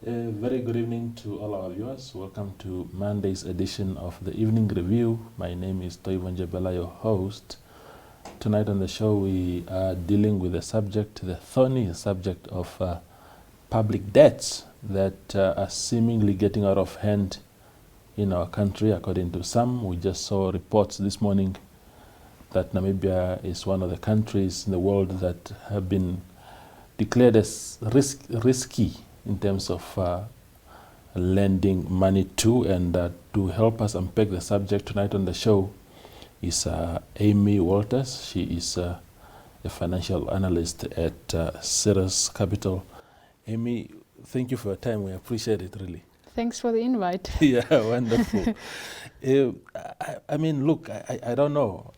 A very good evening to all our viewers. Welcome to Monday's edition of the Evening Review. My name is Toivon Jebela, your host. Tonight on the show, we are dealing with the thorny subject of public debts that are seemingly getting out of hand in our country, according to some. We just saw reports this morning that Namibia is one of the countries in the world that have been declared as risky in terms of lending money to. And to help us unpack the subject tonight on the show is Amy Walters. She is a financial analyst at Cirrus Capital. Amy, thank you for your time. We appreciate it, really. Thanks for the invite. Yeah, wonderful. I mean, look, I don't know.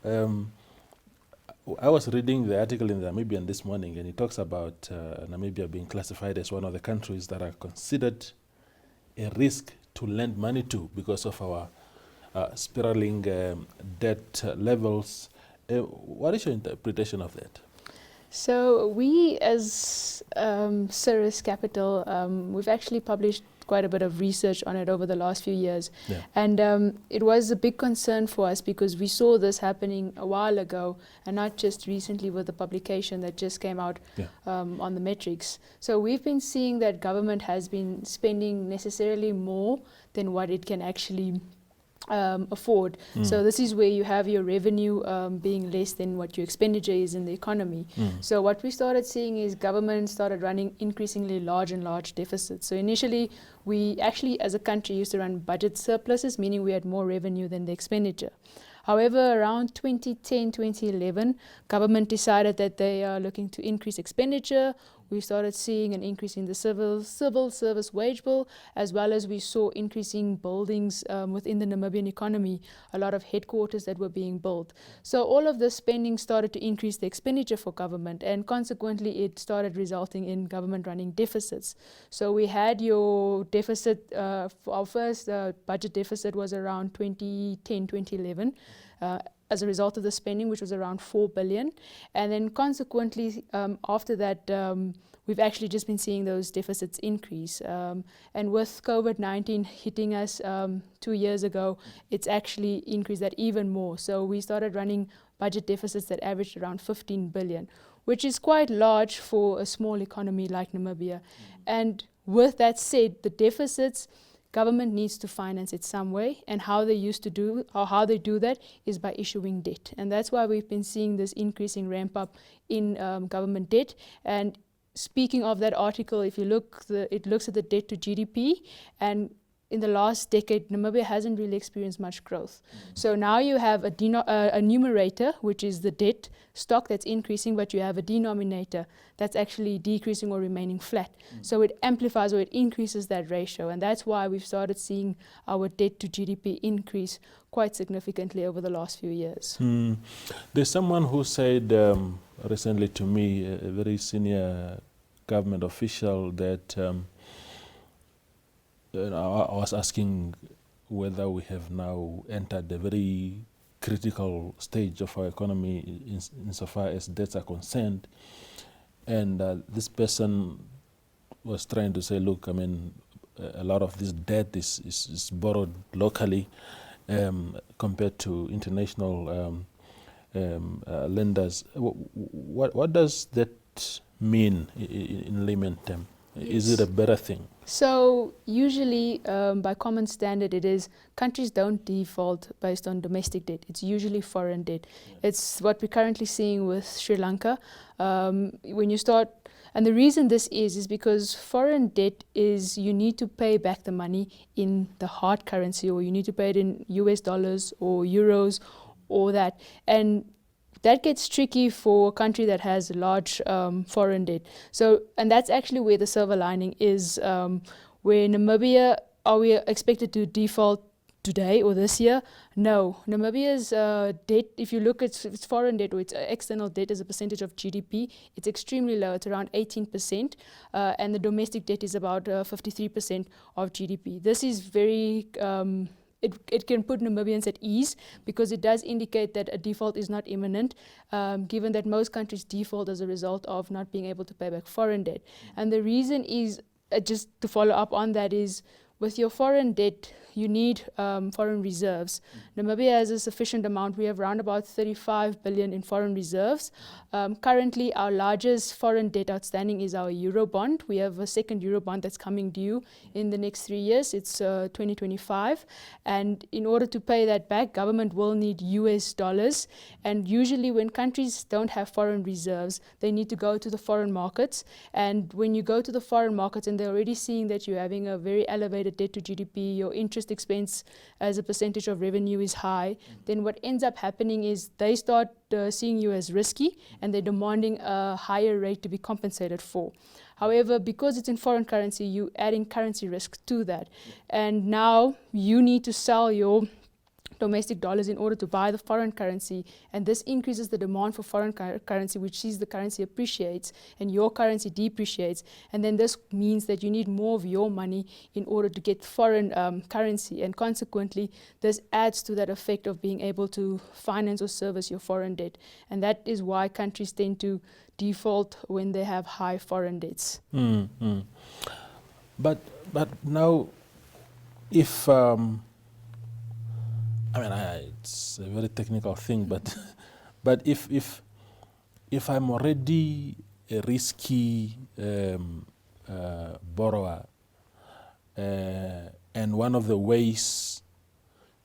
I was reading the article in the Namibian this morning, and it talks about Namibia being classified as one of the countries that are considered a risk to lend money to because of our spiraling debt levels. What is your interpretation of that? So we as Cirrus Capital, we've actually published quite a bit of research on it over the last few years. Yeah. And it was a big concern for us because we saw this happening a while ago and not just recently with the publication that just came out on the metrics. So we've been seeing that government has been spending necessarily more than what it can actually afford. So this is where you have your revenue being less than what your expenditure is in the economy. So what we started seeing is government started running increasingly large deficits. So initially we actually as a country used to run budget surpluses, meaning we had more revenue than the expenditure. However, around 2010, 2011, government decided that they are looking to increase expenditure. We started seeing an increase in the civil service wage bill, as well as we saw increasing buildings within the Namibian economy, a lot of headquarters that were being built. So all of this spending started to increase the expenditure for government, and consequently it started resulting in government running deficits. So we had your deficit, our first budget deficit was around 2010, 2011. As a result of the spending, which was around 4 billion. And then consequently, after that, we've actually just been seeing those deficits increase. And with COVID-19 hitting us 2 years ago, it's actually increased that even more. So we started running budget deficits that averaged around 15 billion, which is quite large for a small economy like Namibia. And with that said, the deficits, government needs to finance it some way, and how they do that is by issuing debt. And that's why we've been seeing this increasing ramp up in government debt. And speaking of that article, if you look, it looks at the debt to GDP, and in the last decade, Namibia hasn't really experienced much growth. So now you have a numerator, which is the debt stock that's increasing, but you have a denominator that's actually decreasing or remaining flat. So it amplifies or it increases that ratio, and that's why we've started seeing our debt to GDP increase quite significantly over the last few years. There's someone who said recently to me, a very senior government official, that I was asking whether we have now entered a very critical stage of our economy insofar as debts are concerned. And this person was trying to say, look, I mean, a lot of this debt is borrowed locally compared to international lenders. What does that mean in layman terms? Is it a better thing? So usually, by common standard, it is countries don't default based on domestic debt. It's usually foreign debt. It's what we're currently seeing with Sri Lanka. When you start, and the reason this is because foreign debt is you need to pay back the money in the hard currency, or you need to pay it in US dollars or euros or that. And that gets tricky for a country that has large foreign debt. So, and that's actually where the silver lining is. Where Namibia, are we expected to default today or this year? No. Namibia's debt, if you look at its foreign debt or its external debt as a percentage of GDP, it's extremely low. It's around 18%, and the domestic debt is about 53% of GDP. This is very it can put Namibians at ease because it does indicate that a default is not imminent, given that most countries default as a result of not being able to pay back foreign debt. And the reason is just to follow up on that is, with your foreign debt, you need foreign reserves. Namibia has a sufficient amount. We have around about 35 billion in foreign reserves. Currently, our largest foreign debt outstanding is our Eurobond. We have a second Eurobond that's coming due in the next 3 years. It's 2025. And in order to pay that back, government will need US dollars. And usually when countries don't have foreign reserves, they need to go to the foreign markets. And when you go to the foreign markets and they're already seeing that you're having a very elevated debt to GDP, your interest expense as a percentage of revenue is high, then what ends up happening is they start seeing you as risky, and they're demanding a higher rate to be compensated for. However, because it's in foreign currency, you're adding currency risk to that. And now you need to sell your domestic dollars in order to buy the foreign currency, and this increases the demand for foreign currency, which sees the currency appreciates and your currency depreciates, and then this means that you need more of your money in order to get foreign currency, and consequently this adds to that effect of being able to finance or service your foreign debt, and that is why countries tend to default when they have high foreign debts. But now, if it's a very technical thing, but if I'm already a risky borrower, and one of the ways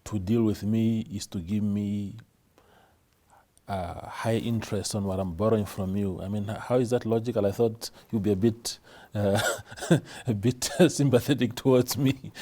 to deal with me is to give me high interest on what I'm borrowing from you. I mean, how is that logical? I thought you'd be a bit sympathetic towards me.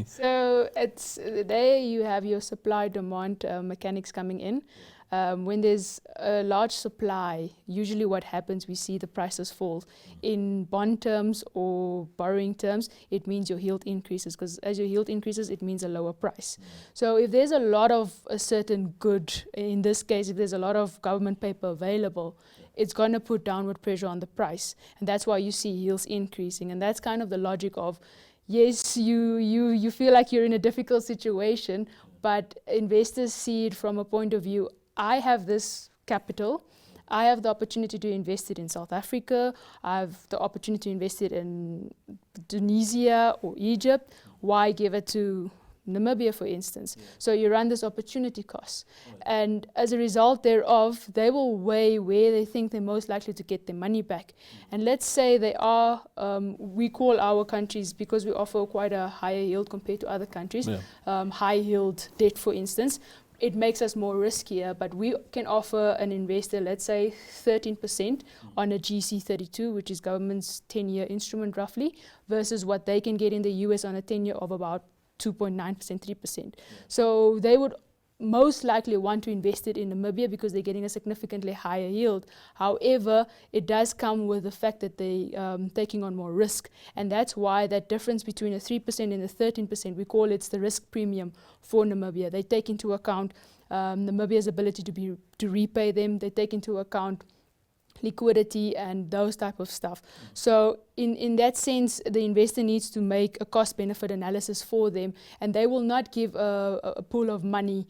So it's there you have your supply-demand mechanics coming in. When there's a large supply, usually what happens, we see the prices fall. In bond terms or borrowing terms, it means your yield increases, because as your yield increases, it means a lower price. So if there's a lot of a certain good, in this case, if there's a lot of government paper available, it's going to put downward pressure on the price. And that's why you see yields increasing. And that's kind of the logic of, yes, you feel like you're in a difficult situation, but investors see it from a point of view, I have this capital, I have the opportunity to invest it in South Africa, I have the opportunity to invest it in Tunisia or Egypt, why give it to Namibia, for instance? So you run this opportunity cost. And as a result thereof, they will weigh where they think they're most likely to get their money back. And let's say they are, we call our countries, because we offer quite a higher yield compared to other countries, high yield debt, for instance, it makes us more riskier, but we can offer an investor, let's say 13% on a GC32, which is government's 10-year instrument roughly, versus what they can get in the US on a 10-year of about 2.9%, 3%. So they would most likely want to invest it in Namibia because they're getting a significantly higher yield. However, it does come with the fact that they're taking on more risk, and that's why that difference between a 3% and a 13%, we call it the risk premium for Namibia. They take into account Namibia's ability to repay them. They take into account liquidity and those type of stuff. So in that sense, the investor needs to make a cost-benefit analysis for them, and they will not give a pool of money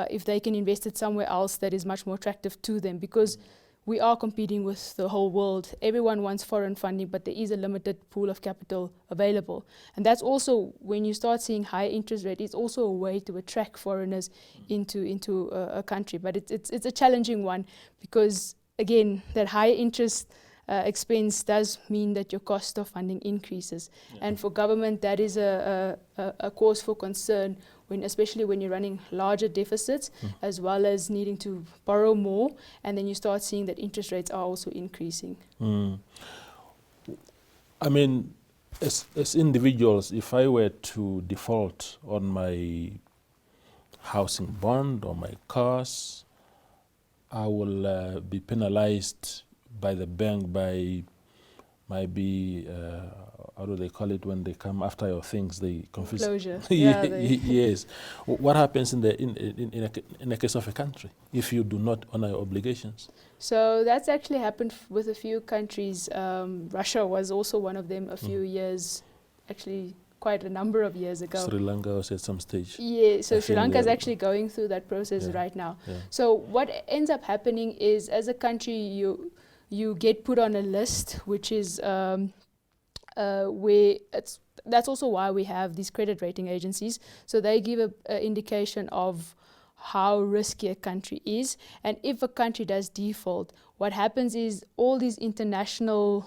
if they can invest it somewhere else that is much more attractive to them, because we are competing with the whole world. Everyone wants foreign funding, but there is a limited pool of capital available. And that's also, when you start seeing high interest rate, it's also a way to attract foreigners into a country. But it's a challenging one, because again, that high interest expense does mean that your cost of funding increases. And for government, that is a cause for concern, especially when you're running larger deficits, as well as needing to borrow more, and then you start seeing that interest rates are also increasing. I mean, as individuals, if I were to default on my housing bond or my cars, I will be penalized by the bank by maybe, how do they call it when they come after your things? They confuse. Closure. Yes. What happens in a case of a country if you do not honor your obligations? So that's actually happened with a few countries. Russia was also one of them a few years, actually quite a number of years ago. Sri Lanka was at some stage. Yeah, so Sri Lanka is actually going through that process right now. So what ends up happening is, as a country, you get put on a list, which is that's also why we have these credit rating agencies. So they give an indication of how risky a country is, and if a country does default, what happens is all these international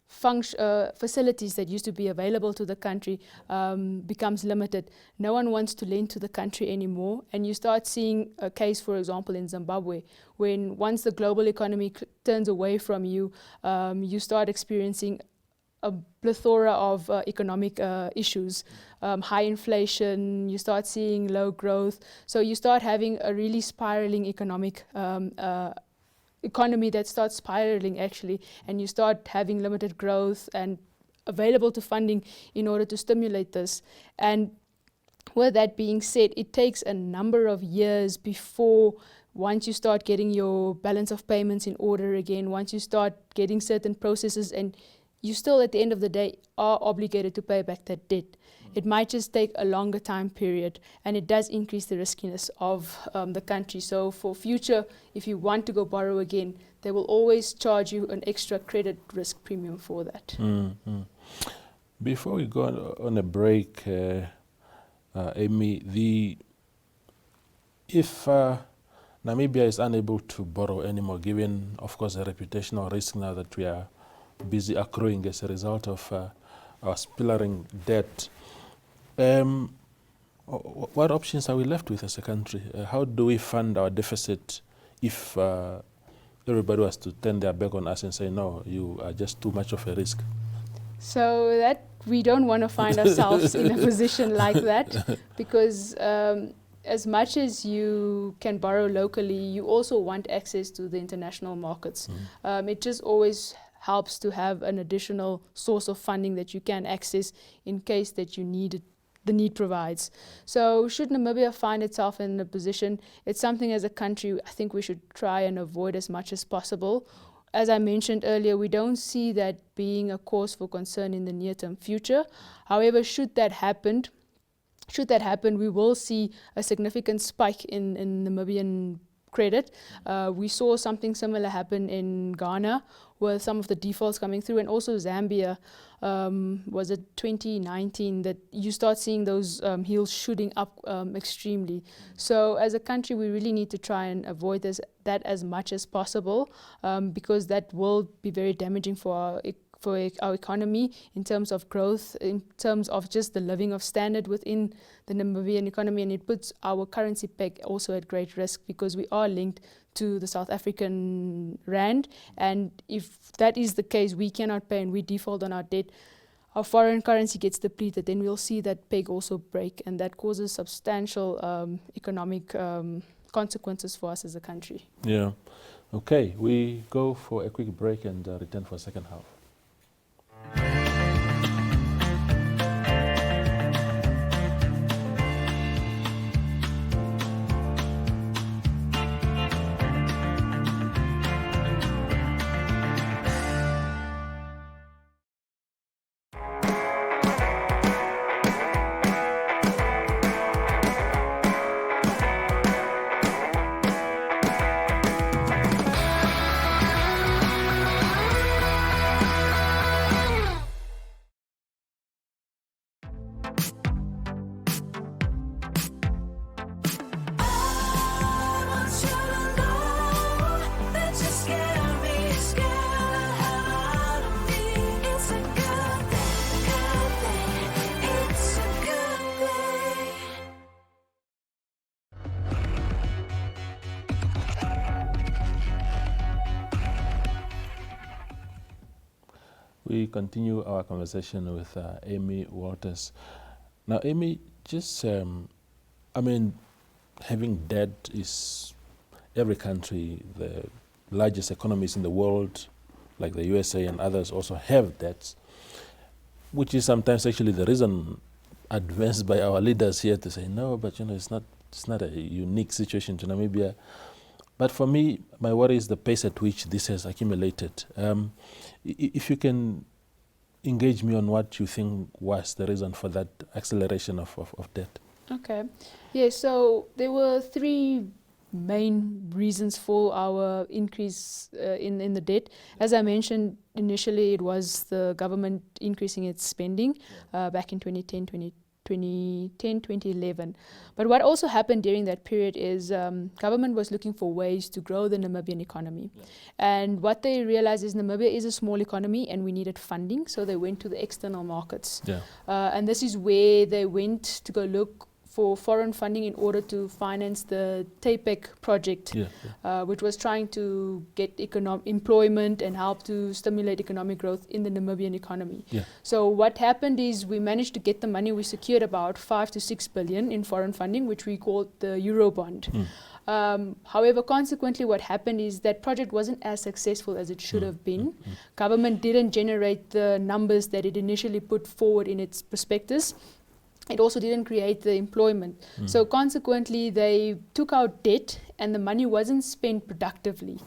facilities that used to be available to the country becomes limited. No one wants to lend to the country anymore, and you start seeing a case, for example, in Zimbabwe, when once the global economy turns away from you, you start experiencing a plethora of economic issues, high inflation, you start seeing low growth, so you start having a really spiraling economy that starts spiraling actually, and you start having limited growth and available to funding in order to stimulate this. And with that being said, it takes a number of years before, once you start getting your balance of payments in order again, once you start getting certain processes, and you still at the end of the day are obligated to pay back that debt. It might just take a longer time period, and it does increase the riskiness of the country. So for future, if you want to go borrow again, they will always charge you an extra credit risk premium for that. Before we go on a break, Amy, if Namibia is unable to borrow anymore, given, of course, the reputational risk now that we are busy accruing as a result of our spilling debt, what options are we left with as a country? How do we fund our deficit if everybody was to turn their back on us and say, no, you are just too much of a risk? So that we don't want to find ourselves in a position like that, because as much as you can borrow locally, you also want access to the international markets. It just always helps to have an additional source of funding that you can access in case that you need it, the need provides. So should Namibia find itself in a position, it's something as a country I think we should try and avoid as much as possible. As I mentioned earlier, we don't see that being a cause for concern in the near-term future. However, should that happen, we will see a significant spike in Namibian credit. We saw something similar happen in Ghana with some of the defaults coming through, and also Zambia, was it 2019, that you start seeing those yields shooting up extremely. So as a country, we really need to try and avoid that as much as possible, because that will be very damaging for our economy in terms of growth, in terms of just the living of standard within the Namibian economy, and it puts our currency peg also at great risk, because we are linked to the South African rand, and if that is the case, we cannot pay and we default on our debt, our foreign currency gets depleted, then we'll see that peg also break, and that causes substantial economic consequences for us as a country. Yeah. Okay, we go for a quick break and return for a second half. We continue our conversation with Amy Walters. Now, Amy, just, having debt is every country, the largest economies in the world, like the USA and others, also have debts, which is sometimes actually the reason advanced by our leaders here to say, no, but it's not a unique situation to Namibia. But for me, my worry is the pace at which this has accumulated. If you can engage me on what you think was the reason for that acceleration of debt. Okay. Yeah, so there were three main reasons for our increase in the debt. As I mentioned initially, it was the government increasing its spending back in 2011. But what also happened during that period is government was looking for ways to grow the Namibian economy. And what they realized is Namibia is a small economy and we needed funding, so they went to the external markets. And this is where they went to go look for foreign funding in order to finance the TAPEC project, which was trying to get employment and help to stimulate economic growth in the Namibian economy. So what happened is we managed to get the money. We secured about 5 to 6 billion in foreign funding, which we called the Eurobond. However, consequently, what happened is that project wasn't as successful as it should have been. Government didn't generate the numbers that it initially put forward in its prospectus. It also didn't create the employment. So consequently, they took out debt and the money wasn't spent productively.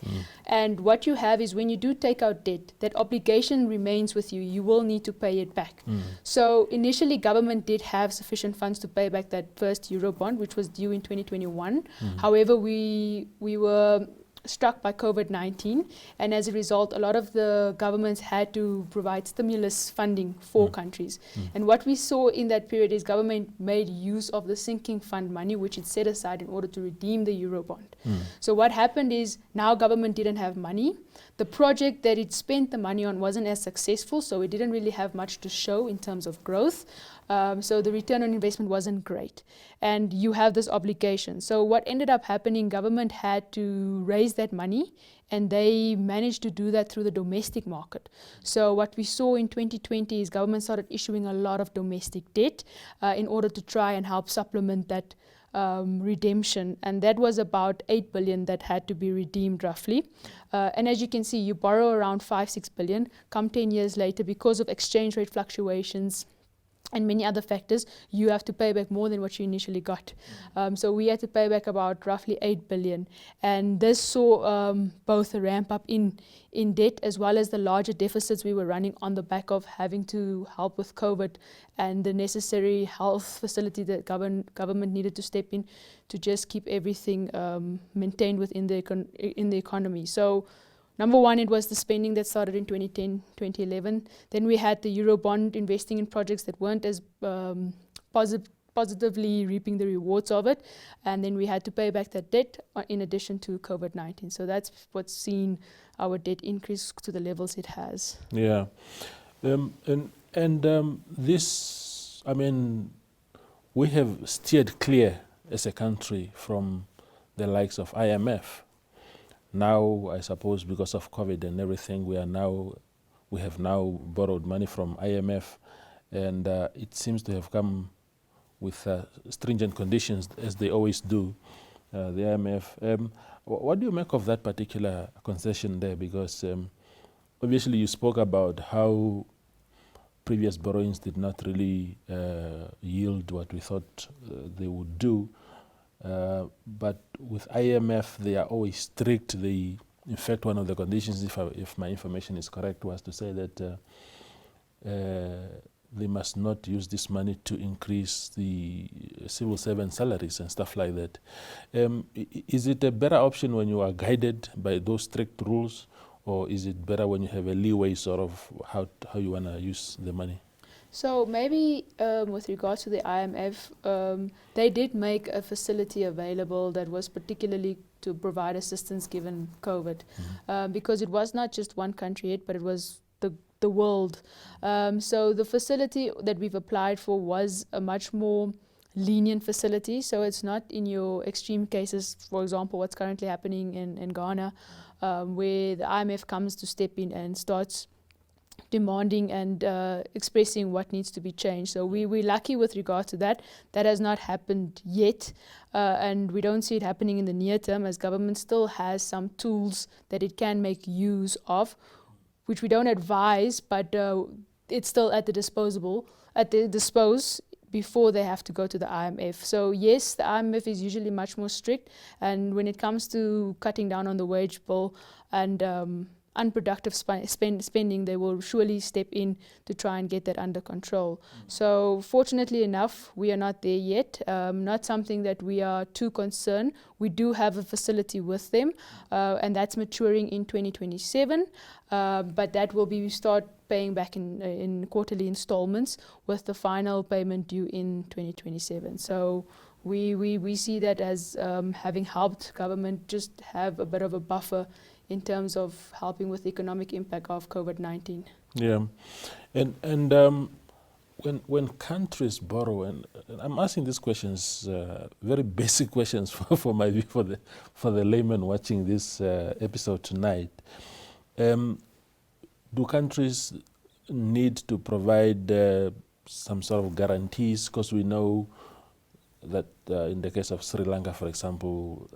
And what you have is when you do take out debt, that obligation remains with you. You will need to pay it back. So initially, government did have sufficient funds to pay back that first Eurobond, which was due in 2021. However, we were struck by COVID-19, and as a result, a lot of the governments had to provide stimulus funding for countries. And what we saw in that period is government made use of the sinking fund money, which it set aside in order to redeem the Eurobond. So what happened is now government didn't have money. The project that it spent the money on wasn't as successful, so it didn't really have much to show in terms of growth. So the return on investment wasn't great. And you have this obligation. So what ended up happening, government had to raise that money, and they managed to do that through the domestic market. So what we saw in 2020 is government started issuing a lot of domestic debt in order to try and help supplement that redemption, and that was about 8 billion that had to be redeemed roughly. And as you can see, you borrow around 5-6 billion, come 10 years later, because of exchange rate fluctuations and many other factors, you have to pay back more than what you initially got. So we had to pay back about roughly 8 billion. And this saw both a ramp up in debt as well as the larger deficits we were running on the back of having to help with COVID and the necessary health facility that government needed to step in to just keep everything maintained within the economy. So number one, it was the spending that started in 2010, 2011. Then we had the Eurobond investing in projects that weren't as positively reaping the rewards of it. And then we had to pay back that debt in addition to COVID-19. So that's what's seen our debt increase to the levels it has. Yeah. This, I mean, we have steered clear as a country from the likes of IMF. Now, I suppose because of COVID and everything, we have now borrowed money from IMF, and it seems to have come with stringent conditions, as they always do, the IMF. What do you make of that particular concession there? Because obviously you spoke about how previous borrowings did not really yield what we thought they would do. But with IMF, they are always strict. In fact, one of the conditions, if my information is correct, was to say that they must not use this money to increase the civil servant salaries and stuff like that. Is it a better option when you are guided by those strict rules, or is it better when you have a leeway sort of how you want to use the money? So maybe with regards to the IMF, they did make a facility available that was particularly to provide assistance given COVID, because it was not just one country but it was the world. So the facility that we've applied for was a much more lenient facility. So it's not in your extreme cases, for example, what's currently happening in Ghana, where the IMF comes to step in and starts demanding and expressing what needs to be changed. So we're lucky with regard to that. That has not happened yet, and we don't see it happening in the near term, as government still has some tools that it can make use of, which we don't advise, but it's still at the dispose before they have to go to the IMF. So yes, the IMF is usually much more strict, and when it comes to cutting down on the wage bill and unproductive spending, they will surely step in to try and get that under control. So fortunately enough, we are not there yet. Not something that we are too concerned. We do have a facility with them, and that's maturing in 2027. But that will be start paying back in quarterly installments, with the final payment due in 2027. So we see that as having helped government just have a bit of a buffer in terms of helping with the economic impact of COVID-19. Yeah, and when countries borrow, and I'm asking these questions, very basic questions for my view, for the layman watching this episode tonight. Do countries need to provide some sort of guarantees? Because we know that in the case of Sri Lanka, for example,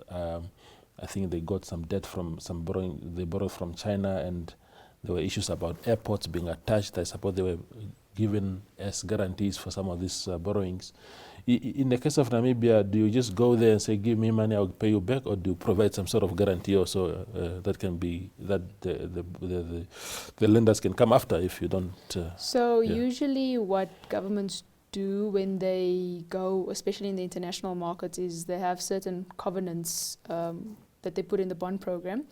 I think they got some debt from some borrowing. They borrowed from China, and there were issues about airports being attached. I suppose they were given as guarantees for some of these borrowings. In the case of Namibia, do you just go there and say, "Give me money, I'll pay you back," or do you provide some sort of guarantee also that can be that the lenders can come after if you don't? Usually, what governments do when they go, especially in the international markets, is they have certain covenants that they put in the bond program.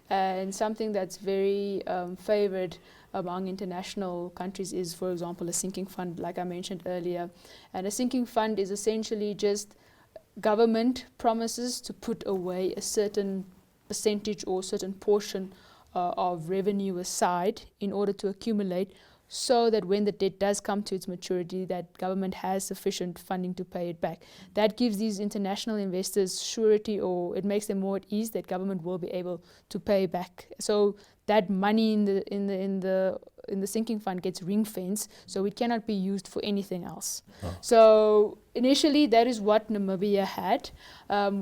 And something that's very favored among international countries is, for example, a sinking fund, like I mentioned earlier. And a sinking fund is essentially just government promises to put away a certain percentage or certain portion of revenue aside in order to accumulate, so that when the debt does come to its maturity, that government has sufficient funding to pay it back. That gives these international investors surety, or it makes them more at ease that government will be able to pay back. So that money in the sinking fund gets ring fenced, so it cannot be used for anything else. So initially, that is what Namibia had.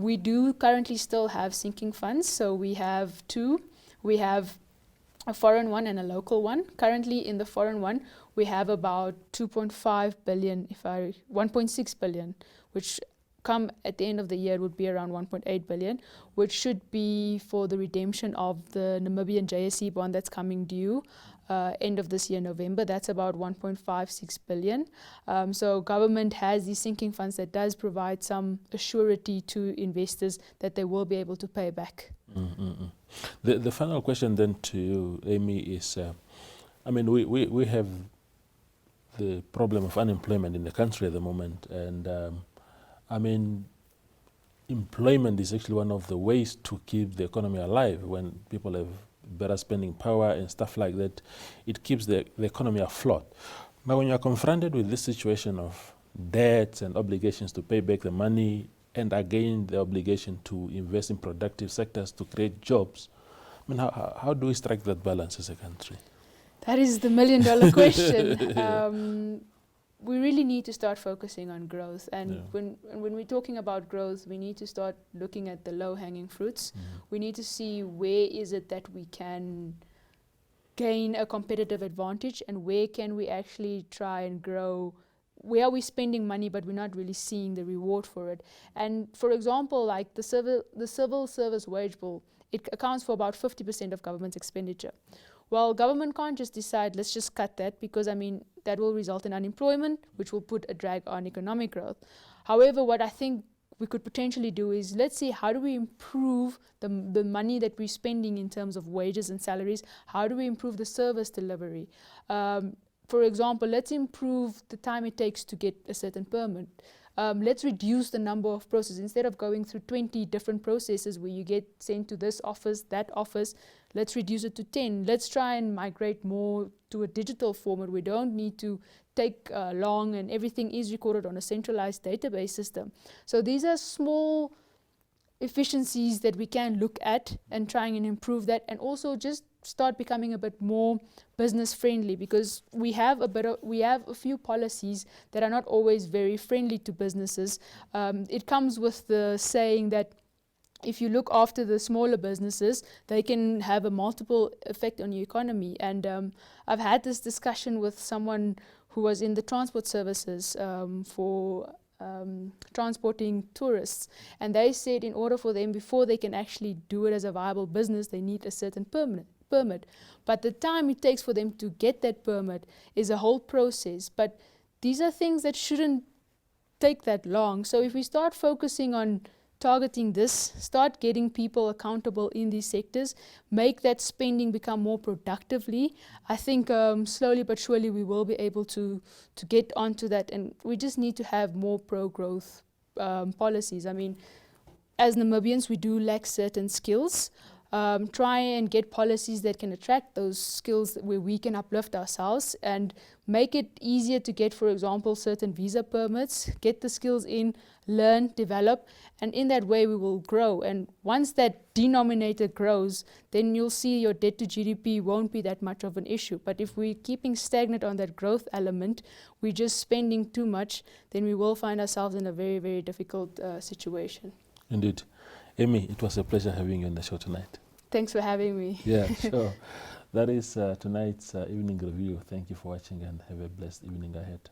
We do currently still have sinking funds, so we have two. We have a foreign one and a local one. Currently, in the foreign one, we have about 2.5 billion, 1.6 billion, which come at the end of the year would be around 1.8 billion, which should be for the redemption of the Namibian JSE bond that's coming due end of this year, November. That's about 1.56 billion. So government has these sinking funds that does provide some surety to investors that they will be able to pay back. The final question then to you, Amy, is, I mean, we have the problem of unemployment in the country at the moment, and I mean, employment is actually one of the ways to keep the economy alive. When people have better spending power and stuff like that, it keeps the economy afloat. Now, when you are confronted with this situation of debts and obligations to pay back the money, and again the obligation to invest in productive sectors to create jobs, I mean, how do we strike that balance as a country? That is the million-dollar question. We really need to start focusing on growth, and when we're talking about growth, we need to start looking at the low-hanging fruits. We need to see where is it that we can gain a competitive advantage, and where can we actually try and grow. Where are we spending money but we're not really seeing the reward for it? And for example, like the civil service wage bill, it accounts for about 50% of government's expenditure. Well, government can't just decide, let's just cut that, because I mean, that will result in unemployment, which will put a drag on economic growth. However, what I think we could potentially do is, let's see, how do we improve the money that we're spending in terms of wages and salaries? How do we improve the service delivery? For example, let's improve the time it takes to get a certain permit. Let's reduce the number of processes. Instead of going through 20 different processes where you get sent to this office, that office, let's reduce it to 10. Let's try and migrate more to a digital format. We don't need to take long, and everything is recorded on a centralized database system. So these are small efficiencies that we can look at and trying and improve that, and also just start becoming a bit more business friendly, because we have a few policies that are not always very friendly to businesses. It comes with the saying that if you look after the smaller businesses, they can have a multiple effect on your economy. And I've had this discussion with someone who was in the transport services for transporting tourists, and they said in order for them, before they can actually do it as a viable business, they need a certain permit. But the time it takes for them to get that permit is a whole process. But these are things that shouldn't take that long. So if we start focusing on targeting this, start getting people accountable in these sectors, make that spending become more productively, I think slowly but surely we will be able to get onto that. And we just need to have more pro-growth policies. I mean, as Namibians, we do lack certain skills. Try and get policies that can attract those skills where we can uplift ourselves and make it easier to get, for example, certain visa permits, get the skills in, learn, develop, and in that way we will grow. And once that denominator grows, then you'll see your debt to GDP won't be that much of an issue. But if we're keeping stagnant on that growth element, we're just spending too much, then we will find ourselves in a very, very difficult situation. Indeed. Amy, it was a pleasure having you on the show tonight. Thanks for having me. Yeah, sure. That is tonight's evening review. Thank you for watching and have a blessed evening ahead.